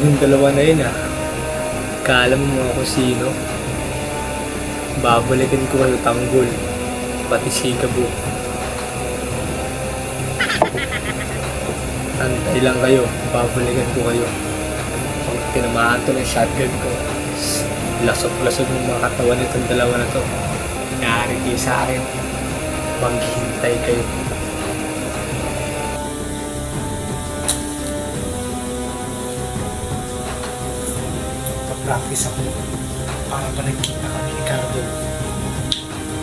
Yung dalawa na yun kala mo mga kung sino. Babalikan ko kayo tanggol. Pati Sigabo. Antay lang kayo. Babalikan ko kayo. Pag tinamaan to ng shotgun ko, lasok-lasok ng mga katawan nitong dalawa na to. Yari kayo sa akin. Maghihintay kayo. Practice ako para pa nagkita kami ni Cardo.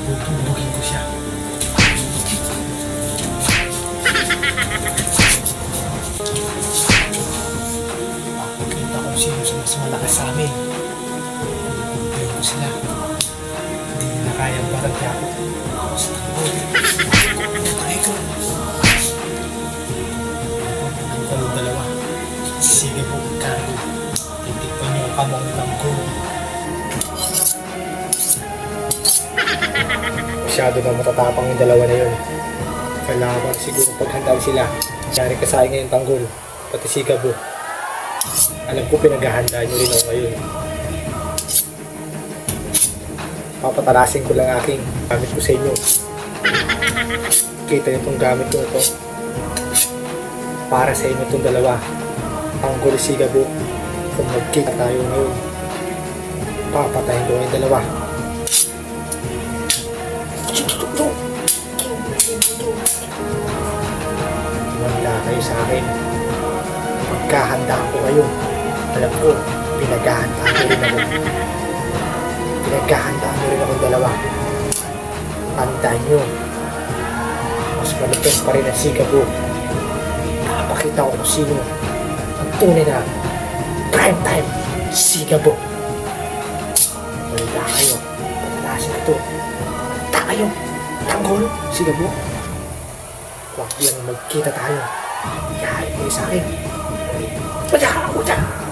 Bubugin ko siya. Pakikita ko sino sa mas malakas sa amin. Bubugin ko sila. Hindi nila kayang baragya ako. Sa tanggol. Patay ko. Bubugin ko yung dalawa. Sige po, Cardo. Titikpan niyo ang kamong ko. Masyado na matatapang yung dalawa na yun. Kailangan siguro paghandaan sila. Nangyari ka sa akin ngayon tanggol. Pati Sigabo. Alam ko pinaghahandaan nyo rin ako ngayon. Papatalasin ko lang aking gamit ko sa inyo. Kita nyo itong gamit ko ito. Para sa inyo itong dalawa. Tanggol Sigabo. Kung magkita tayo ngayon, papatayin ko yung dalawa. Wala kayo sa akin. Pagkahandaan ko kayo. Alam ko, pinaghahandaan ko rin ako. Pinaghahandaan ko rin akong dalawa. Tandaan nyo, mas malupit pa rin ang Sigabo. Napakita ko kung sino ang tunay na prime time Sigabo. Wala kayo. Patalasin ito. Wala kayo. Tanggol Sigabo. Huwag yan magkita tayo. Yari kayo sa akin. Wala!